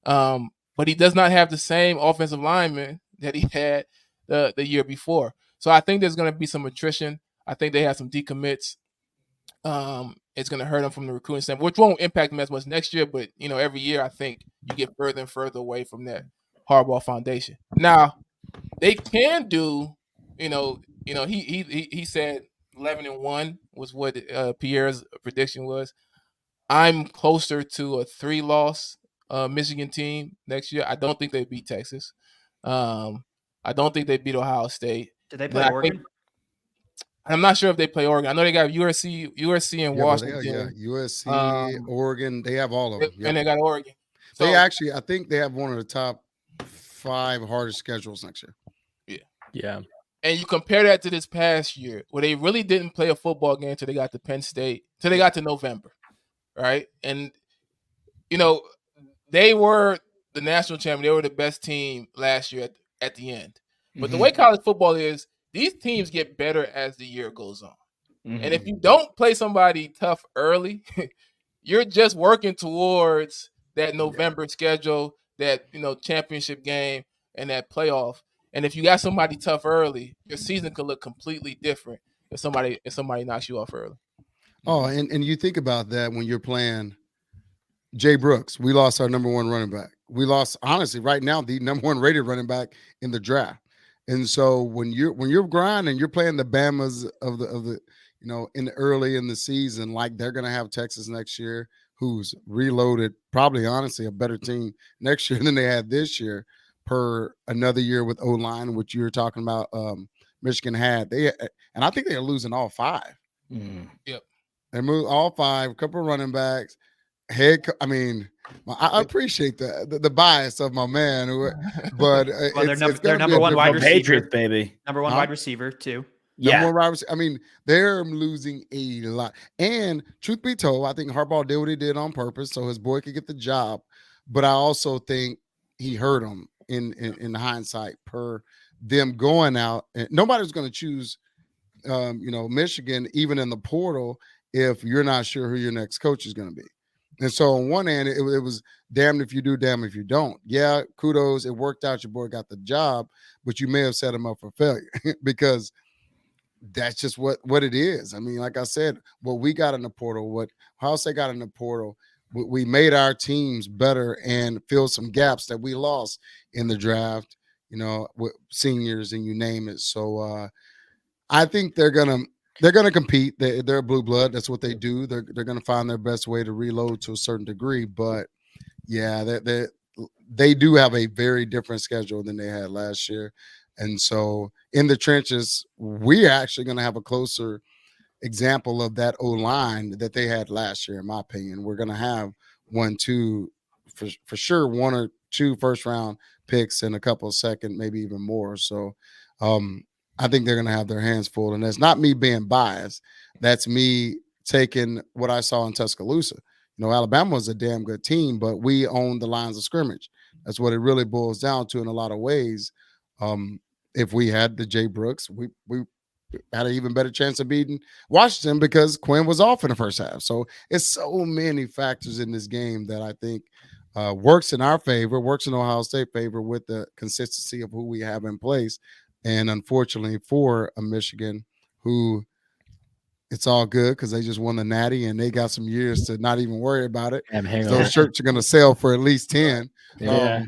Speaker 2: But he does not have the same offensive lineman that he had the year before. So I think there's going to be some attrition. I think they have some decommits. It's going to hurt them from the recruiting standpoint, which won't impact them as much next year. But every year I think you get further and further away from that Harbaugh foundation. Now they can do, he said 11-1 was what Pierre's prediction was. I'm closer to a 3-loss Michigan team next year. I don't think they beat Texas. I don't think they beat Ohio State.
Speaker 5: Did they play Oregon?
Speaker 2: I'm not sure if they play Oregon. I know they got USC and Washington.
Speaker 3: USC, Oregon. They have all of them.
Speaker 2: And they got Oregon. So,
Speaker 3: I think they have one of the top 5 hardest schedules next year.
Speaker 4: Yeah.
Speaker 2: And you compare that to this past year where they really didn't play a football game until they got to Penn State, till they got to November, right? And, they were the national champion. They were the best team last year at the end. But the way college football is, these teams get better as the year goes on. And if you don't play somebody tough early, you're just working towards that November schedule, that, championship game and that playoff. And if you got somebody tough early, your season could look completely different if somebody knocks you off early.
Speaker 3: Oh, and you think about that when you're playing Jay Brooks. We lost our number 1 running back. We lost, honestly, right now, the number 1 rated running back in the draft. And so when you're grinding, you're playing the Bamas of the early in the season, like they're going to have Texas next year, who's reloaded, probably honestly a better team next year than they had this year, per another year with O-line, which you were talking about. Michigan had and I think they're losing all 5.
Speaker 2: Yep,
Speaker 3: they moved all 5, a couple of running backs. I appreciate the bias of my man, but
Speaker 5: they're number 1 wide receiver,
Speaker 1: Patriots, baby.
Speaker 5: Number 1 wide receiver too.
Speaker 3: Number 1 wide receiver. They're losing a lot. And truth be told, I think Harbaugh did what he did on purpose so his boy could get the job. But I also think he hurt him in hindsight, per them going out. And nobody's going to choose, Michigan, even in the portal, if you're not sure who your next coach is going to be. And so on one hand, it was damned if you do, damned if you don't. Yeah, kudos. It worked out. Your boy got the job, but you may have set him up for failure because that's just what it is. Like I said, what we got in the portal, what Ohio State got in the portal, we made our teams better and filled some gaps that we lost in the draft. with seniors and you name it. So I think they're gonna compete. They're blue blood. That's what they do. They're gonna find their best way to reload to a certain degree. But yeah, they do have a very different schedule than they had last year. And so in the trenches, we're actually going to have a closer example of that O-line that they had last year, in my opinion. We're going to have 1, 2, for sure, 1 or 2 first-round picks and a couple of second, maybe even more. So I think they're going to have their hands full. And that's not me being biased. That's me taking what I saw in Tuscaloosa. Alabama was a damn good team, but we owned the lines of scrimmage. That's what it really boils down to in a lot of ways. If we had the Jay Brooks, we had an even better chance of beating Washington because Quinn was off in the first half. So it's so many factors in this game that I think works in our favor, works in Ohio State favor with the consistency of who we have in place. And unfortunately for a Michigan who – it's all good because they just won the Natty and they got some years to not even worry about it. Those shirts are going to sell for at least 10.
Speaker 4: Yeah.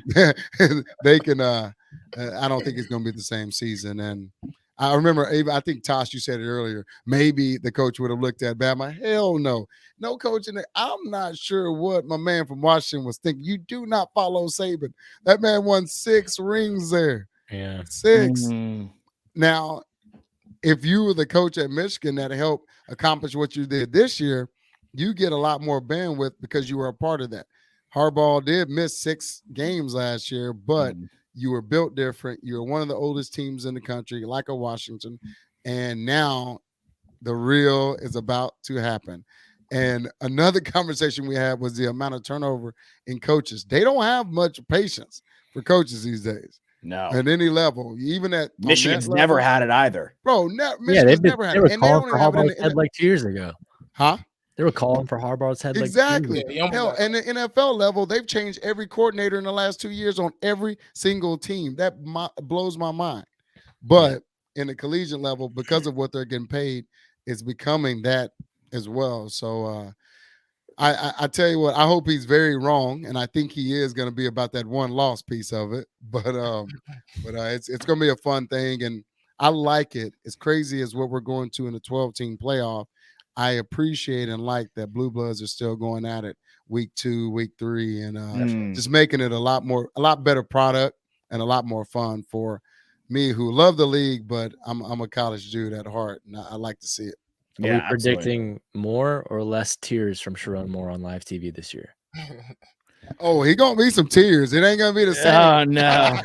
Speaker 3: They can. I don't think it's going to be the same season. And I remember, I think Tosh, you said it earlier. Maybe the coach would have looked at Bama. Hell no, no coaching. I'm not sure what my man from Washington was thinking. You do not follow Saban. That man won 6 rings there.
Speaker 4: Yeah,
Speaker 3: 6. Now, if you were the coach at Michigan that helped accomplish what you did this year, you get a lot more bandwidth because you were a part of that. Harbaugh did miss 6 games last year, but you were built different. You were one of the oldest teams in the country, like a Washington. And now the real is about to happen. And another conversation we had was the amount of turnover in coaches. They don't have much patience for coaches these days.
Speaker 1: No,
Speaker 3: at any level, even at
Speaker 1: Michigan's never had it either,
Speaker 3: bro. Michigan's never had it.
Speaker 4: They were calling for Harbaugh's head like 2 years ago.
Speaker 3: Huh?
Speaker 4: They were calling for Harbaugh's head
Speaker 3: exactly.
Speaker 4: like 2 years ago.
Speaker 3: Hell, and the NFL level, they've changed every coordinator in the last 2 years on every single team. That blows my mind. But in the collegiate level, because of what they're getting paid, it's becoming that as well. So I tell you what, I hope he's very wrong, and I think he is going to be about that one loss piece of it. But it's going to be a fun thing, and I like it. As crazy as what we're going to in the 12-team playoff, I appreciate and like that Blue Bloods are still going at it week 2, week 3, and just making it a lot better product and a lot more fun for me who love the league, but I'm a college dude at heart, and I like to see it.
Speaker 4: Are we predicting more or less tears from Sharon Moore on live TV this year?
Speaker 3: Oh, he gonna be some tears. It ain't gonna be the same.
Speaker 1: Oh no!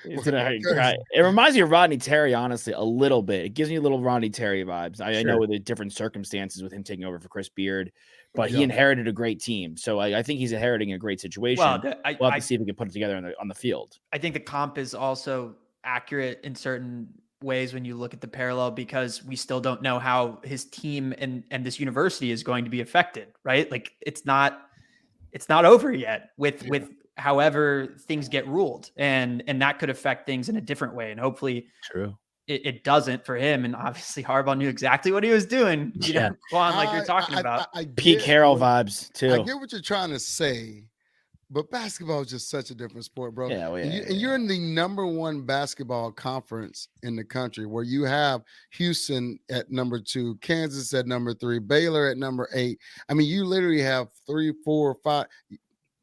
Speaker 1: It reminds me of Rodney Terry, honestly, a little bit. It gives me a little Rodney Terry vibes. I know with the different circumstances with him taking over for Chris Beard, but he inherited a great team, so I think he's inheriting a great situation. Well, we'll have to see if we can put it together on the field.
Speaker 5: I think the comp is also accurate in certain ways when you look at the parallel, because we still don't know how his team and this university is going to be affected, right? Like it's not over yet with however things get ruled, and that could affect things in a different way. And hopefully it doesn't for him. And obviously Harbaugh knew exactly what he was doing. You know, Quan, like you're talking about.
Speaker 1: Pete Carroll vibes too.
Speaker 3: I get what you're trying to say, but basketball is just such a different sport, bro. And you're in the number 1 basketball conference in the country, where you have Houston at number 2, Kansas at number 3, Baylor at number 8. I mean, you literally have 3, 4, 5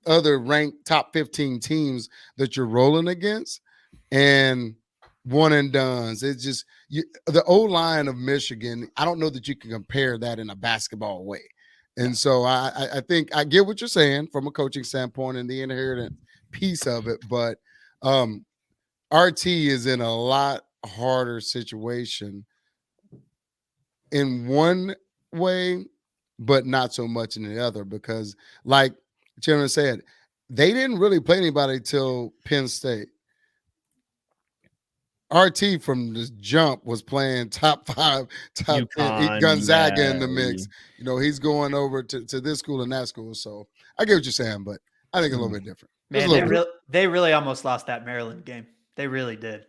Speaker 3: other ranked top 15 teams that you're rolling against, and one and dones. It's just the O-line of Michigan. I don't know that you can compare that in a basketball way. And so I think I get what you're saying from a coaching standpoint and the inherent piece of it, but RT is in a lot harder situation in one way, but not so much in the other, because like Chairman said, they didn't really play anybody till Penn State. RT from the jump was playing top 5, top UConn, 10, Gonzaga in the mix. You know, he's going over to this school and that school. So I get what you're saying, but I think a little bit different.
Speaker 5: Man, they really almost lost that Maryland game. They really did.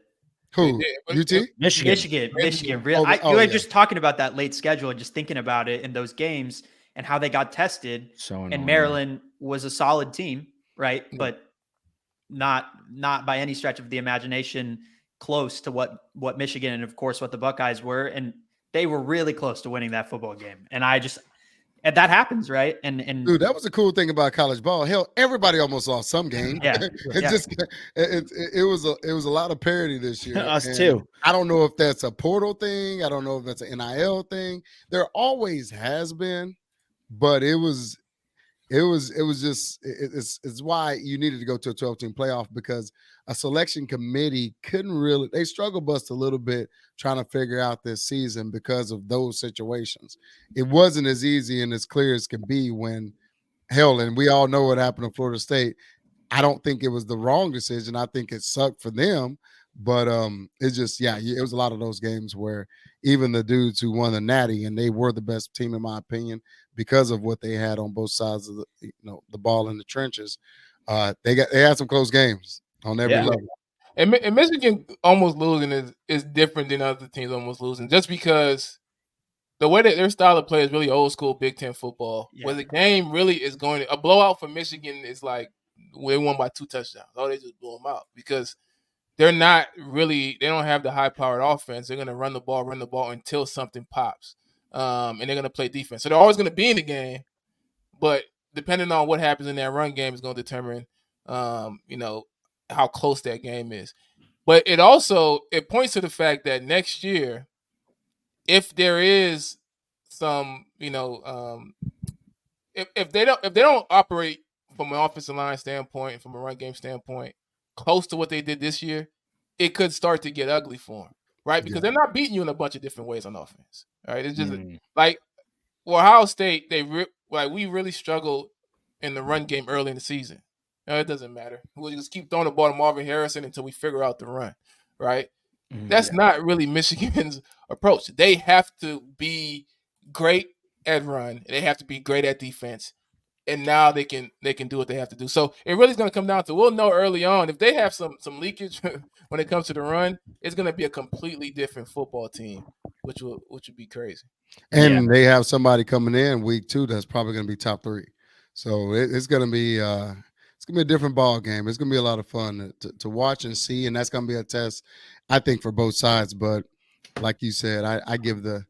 Speaker 3: Who? UT?
Speaker 5: Michigan. Really, you just talking about that late schedule and just thinking about it in those games and how they got tested.
Speaker 1: So annoying.
Speaker 5: And Maryland was a solid team, right? But not by any stretch of the imagination close to what Michigan and of course what the Buckeyes were, and they were really close to winning that football game. And and that happens, right? And
Speaker 3: dude, that was the cool thing about college ball. Hell, everybody almost lost some game.
Speaker 5: Yeah,
Speaker 3: it was a lot of parity this year.
Speaker 1: Us
Speaker 3: and
Speaker 1: too.
Speaker 3: I don't know if that's a portal thing. I don't know if that's an NIL thing. There always has been, but it's why you needed to go to a 12-team playoff, because a selection committee they struggle bust a little bit trying to figure out this season because of those situations. It wasn't as easy and as clear as can be when and we all know what happened to Florida State. I don't think it was the wrong decision. I think it sucked for them, but it's just, it was a lot of those games where even the dudes who won the Natty, and they were the best team in my opinion because of what they had on both sides of the ball in the trenches. They had some close games on every level.
Speaker 2: And Michigan almost losing is different than other teams almost losing, just because the way that their style of play is really old school Big Ten football, where the game really is going a blowout for Michigan is like they won by 2 touchdowns. Oh, they just blew them out because they don't have the high powered offense. They're going to run the ball until something pops. And they're going to play defense. So they're always going to be in the game, but depending on what happens in that run game is going to determine, how close that game is. But it points to the fact that next year, if there is some, if they don't operate from an offensive line standpoint, from a run game standpoint, close to what they did this year, it could start to get ugly for them, right? Because they're not beating you in a bunch of different ways on offense, right? It's just like Ohio State, we really struggled in the run game early in the season. It doesn't matter. We'll just keep throwing the ball to Marvin Harrison until we figure out the run, right? That's not really Michigan's approach. They have to be great at run. They have to be great at defense. And now they can do what they have to do. So it really is going to come down to, we'll know early on, if they have some leakage when it comes to the run, it's going to be a completely different football team, which would be crazy.
Speaker 3: And they have somebody coming in week 2 that's probably going to be top 3. So it's going to be a different ball game. It's going to be a lot of fun to watch and see, and that's going to be a test, I think, for both sides. But like you said, I give the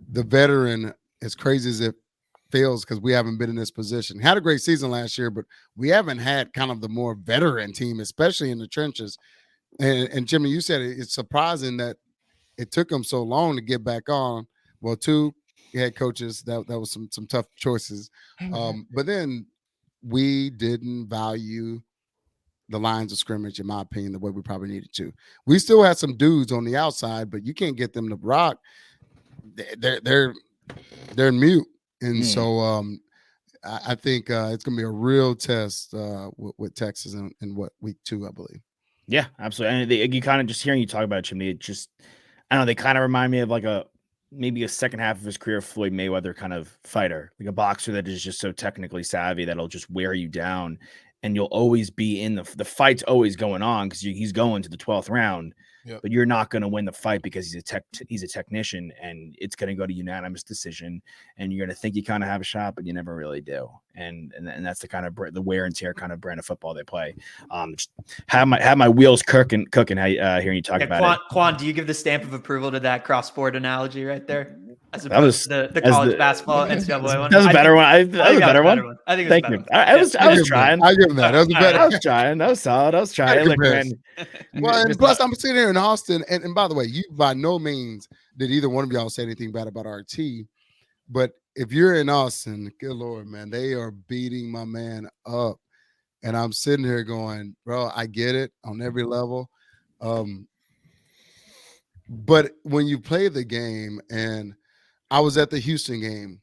Speaker 3: veteran, as crazy as it feels, because we haven't been in this position. Had a great season last year, but we haven't had kind of the more veteran team, especially in the trenches. And Jimmy, you said it's surprising that it took them so long to get back on. Well, 2 head coaches, that was some tough choices. But then we didn't value the lines of scrimmage, in my opinion, the way we probably needed to. We still had some dudes on the outside, but you can't get them to block. They're mute. And so I think it's going to be a real test with Texas in week 2, I believe.
Speaker 1: Yeah, absolutely. And you kind of just hearing you talk about it, Chimdi, it just, I don't know, they kind of remind me of like maybe a second half of his career Floyd Mayweather kind of fighter, like a boxer that is just so technically savvy that'll just wear you down, and you'll always be in the fight's always going on because he's going to the 12th round. Yep. But you're not going to win the fight because he's a technician, and it's going to go to unanimous decision, and you're going to think you kind of have a shot, but you never really do. And that's the kind of the wear and tear kind of brand of football they play. Just have my wheels cooking. Hearing you talk about it.
Speaker 5: Quan, do you give the stamp of approval to that cross sport analogy right there? As opposed to the college basketball NCAA one.
Speaker 1: That was a better one. That was a better one.
Speaker 5: I think it was a better one.
Speaker 1: I was trying.
Speaker 3: I give him that. That was better.
Speaker 1: I was trying. That was solid. I was trying. Look, man.
Speaker 3: Well, and plus I'm sitting here in Austin, and by the way, you by no means did either one of y'all say anything bad about RT, but if you're in Austin, good Lord, man, they are beating my man up, and I'm sitting here going, bro, I get it on every level, but when you play the game, and I was at the Houston game,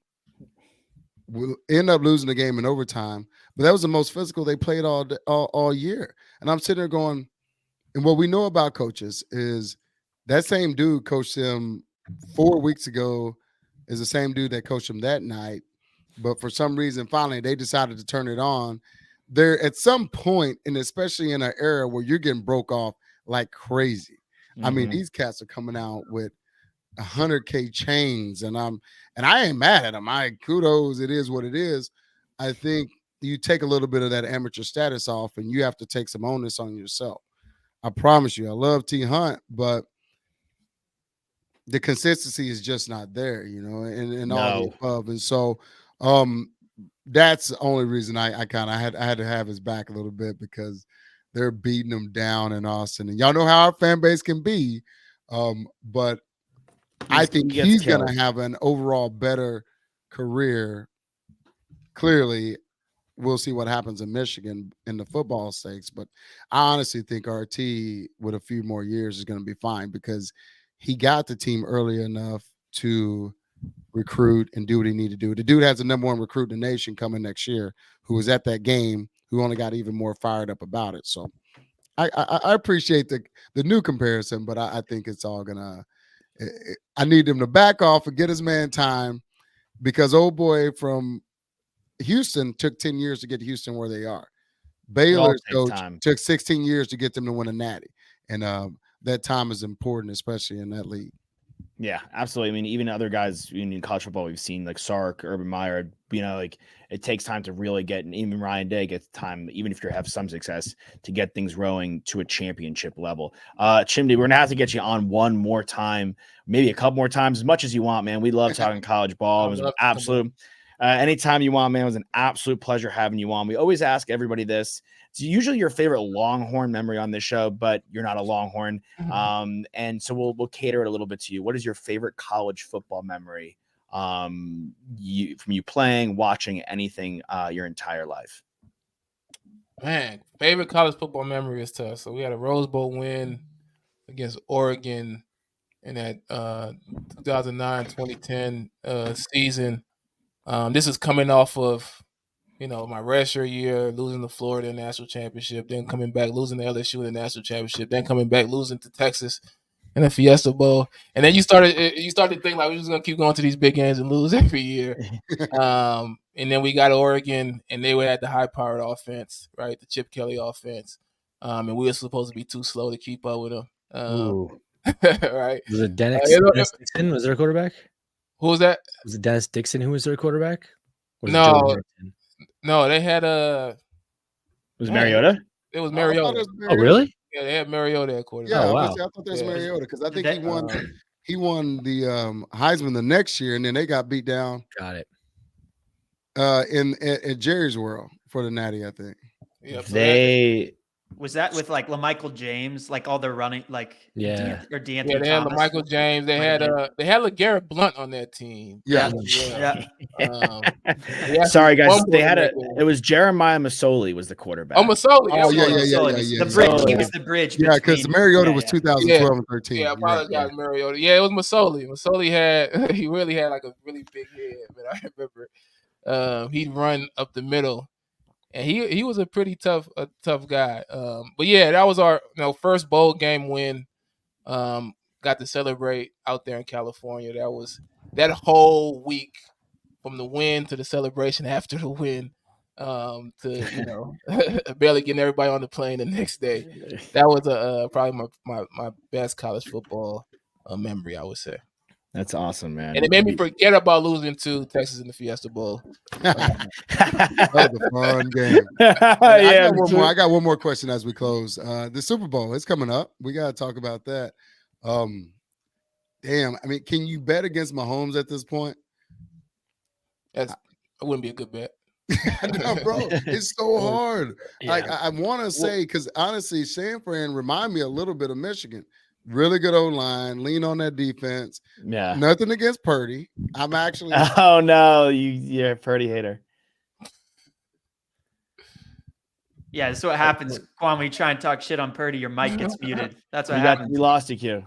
Speaker 3: we end up losing the game in overtime, but that was the most physical they played all year, and I'm sitting there going, and what we know about coaches is that same dude coached them 4 weeks ago is the same dude that coached them that night. But for some reason, finally, they decided to turn it on. There, at some point, and especially in an era where you're getting broke off like crazy. I mean, these cats are coming out with 100K chains, and I ain't mad at them. Kudos, it is what it is. I think you take a little bit of that amateur status off, and you have to take some onus on yourself. I promise you, I love T. Hunt, but the consistency is just not there, and all the above. And so that's the only reason I had to have his back a little bit, because they're beating him down in Austin. And y'all know how our fan base can be. But I think he's going to have an overall better career. Clearly, we'll see what happens in Michigan in the football stakes. But I honestly think RT, with a few more years, is going to be fine, because he got the team early enough to recruit and do what he needed to do. The dude has the number 1 recruit in the nation coming next year, who was at that game, who only got even more fired up about it. So I appreciate the new comparison, but I think it's all gonna. I need him to back off and get his man time, because old boy from Houston took 10 years to get Houston where they are. Baylor's coach took 16 years to get them to win a natty, and that time is important, especially in that league.
Speaker 1: Yeah, absolutely. I mean, even other guys in college football we've seen, like Sark, Urban Meyer, like it takes time to really get, and even Ryan Day gets time, even if you have some success, to get things rolling to a championship level. Chimdi, we're going to have to get you on one more time, maybe a couple more times, as much as you want, man. We love talking college ball. It was an absolute, anytime you want, man. It was an absolute pleasure having you on. We always ask everybody this. It's usually your favorite Longhorn memory on this show, but you're not a Longhorn. And so we'll cater it a little bit to you. What is your favorite college football memory from you playing, watching, anything your entire life?
Speaker 2: Man, favorite college football memory is tough. So we had a Rose Bowl win against Oregon in that 2009-2010 season. This is coming off of, my redshirt year, losing to Florida in the national championship, then coming back, losing to LSU in the national championship, then coming back, losing to Texas in the Fiesta Bowl. And then you started to think, like, we're just going to keep going to these big games and lose every year. And then we got Oregon, and they had the high-powered offense, right, the Chip Kelly offense. And we were supposed to be too slow to keep up with them. Right?
Speaker 4: Was it Dennis Dixon? Was their quarterback?
Speaker 2: Who was that?
Speaker 4: Was it Dennis Dixon who was their quarterback?
Speaker 2: No, they had
Speaker 1: Was Mariota?
Speaker 2: It was Mariota.
Speaker 4: Oh, really?
Speaker 2: Yeah, they had Mariota at quarterback.
Speaker 3: Yeah,
Speaker 4: wow.
Speaker 3: I thought that was Mariota, because I think he won the Heisman the next year, and then they got beat down.
Speaker 4: Got it.
Speaker 3: In Jerry's World for the Natty, I think.
Speaker 2: Yeah,
Speaker 5: was that with like LaMichael James, like all their running, like
Speaker 4: Deanthony
Speaker 2: Yeah, they had LaMichael James. They had LeGarrette Blount on that team.
Speaker 3: Yeah.
Speaker 1: Sorry, guys. They had it was Jeremiah Masoli was the quarterback.
Speaker 2: Oh, Masoli.
Speaker 3: Oh, yeah.
Speaker 5: The bridge. He was the bridge.
Speaker 3: Yeah, because Mariota was 2012 and 13.
Speaker 2: Yeah, I apologize, Mariota. Yeah, it was Masoli. Masoli he really had like a really big head, but I remember he'd run up the middle. And he was a pretty tough guy. But yeah, that was our first bowl game win. Got to celebrate out there in California. That was that whole week, from the win to the celebration after the win, to barely getting everybody on the plane the next day. That was probably my best college football memory, I would say.
Speaker 1: That's awesome, man.
Speaker 2: And it made me forget about losing to Texas in the Fiesta Bowl.
Speaker 3: That was a fun game. I got one more question as we close. The Super Bowl is coming up. We got to talk about that. Damn, I mean, can you bet against Mahomes at this point?
Speaker 2: That wouldn't be a good bet.
Speaker 3: No, bro, it's so hard. Yeah. Like I want to say, because honestly, San Fran remind me a little bit of Michigan. Really good O-line, lean on that defense.
Speaker 1: Yeah.
Speaker 3: Nothing against Purdy. I'm actually.
Speaker 1: Oh no, you're a Purdy hater.
Speaker 5: Yeah, that's what happens, Quan. When you try and talk shit on Purdy, your mic gets muted. That's what happens.
Speaker 1: We lost a Q.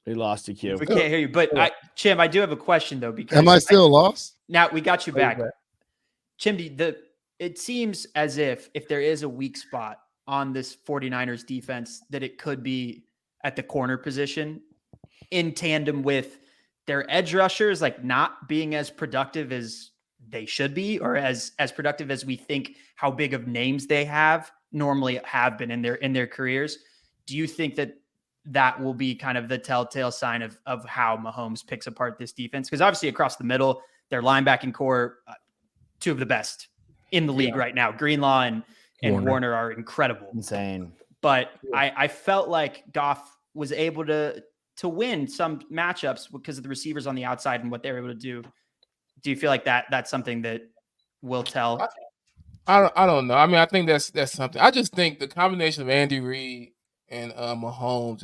Speaker 1: We lost a Q.
Speaker 5: We can't hear you. But Chim, I do have a question though. Because
Speaker 3: am I still lost?
Speaker 5: Now we got you back. Chimdi, it seems as if there is a weak spot on this 49ers defense, that it could be at the corner position, in tandem with their edge rushers, like not being as productive as they should be, or as productive as we think how big of names they normally have been in their careers. Do you think that will be kind of the telltale sign of how Mahomes picks apart this defense? Because obviously across the middle, their linebacking core, two of the best in the league right now. Greenlaw and Warner are incredible.
Speaker 1: Insane.
Speaker 5: But I felt like Goff was able to win some matchups because of the receivers on the outside and what they were able to do. Do you feel like that's something that will tell?
Speaker 2: I don't know. I mean, I think that's something. I just think the combination of Andy Reid and Mahomes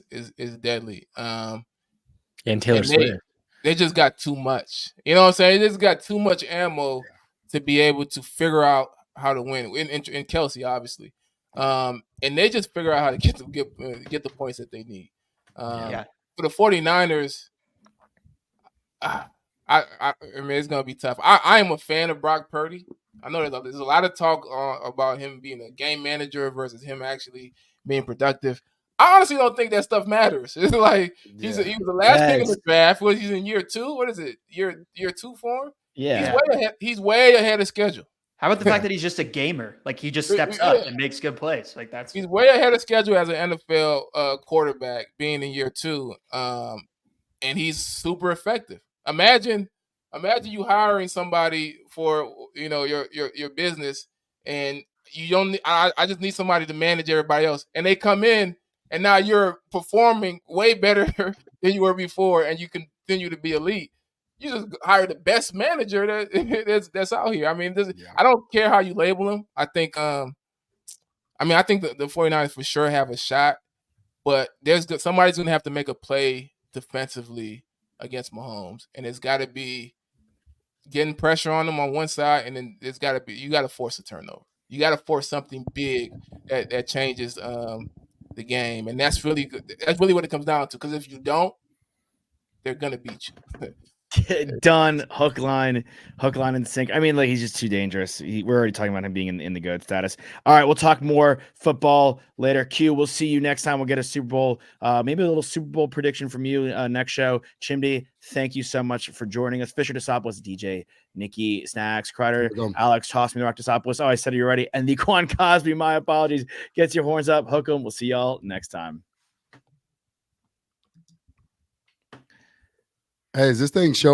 Speaker 2: is deadly.
Speaker 4: And Taylor Swift.
Speaker 2: They just got too much. You know what I'm saying? They just got too much ammo to be able to figure out how to win. In Kelsey, obviously. And they just figure out how to get the points that they need. For the 49ers, I mean, it's gonna be tough. I am a fan of Brock Purdy. I know there's a lot of talk about him being a game manager versus him actually being productive. I honestly don't think that stuff matters. It's like he was the last pick in the draft. He's in year 2. What is it? Year 2 for him?
Speaker 1: Yeah.
Speaker 2: He's way ahead of schedule.
Speaker 5: How about the fact that he's just a gamer? Like he just steps up and makes good plays. Like he's
Speaker 2: way ahead of schedule as an NFL quarterback, being in year 2, and he's super effective. Imagine you hiring somebody for your business, and you don't. I just need somebody to manage everybody else, and they come in, and now you're performing way better than you were before, and you continue to be elite. You just hire the best manager that's out here. I mean, I don't care how you label him. I think, I think the 49ers for sure have a shot, but somebody's going to have to make a play defensively against Mahomes, and it's got to be getting pressure on them on one side, and then you got to force a turnover. You got to force something big that changes the game, and that's really good. That's really what it comes down to. Because if you don't, they're gonna beat you.
Speaker 1: Done. Hook, line, and sink. I mean, like, he's just too dangerous. We're already talking about him being in the GOAT status. All right, we'll talk more football later. Q, we'll see you next time. We'll get a Super Bowl, maybe a little Super Bowl prediction from you next show. Chimdi, thank you so much for joining us. Fisher Desopoulos, DJ, Nikki, Snacks, Kreider, Alex, Toss Me the Rock Desopoulos. Oh, I said it already. And the Quan Cosby, my apologies. Gets your horns up. Hook 'em. We'll see y'all next time.
Speaker 3: Hey, is this thing show?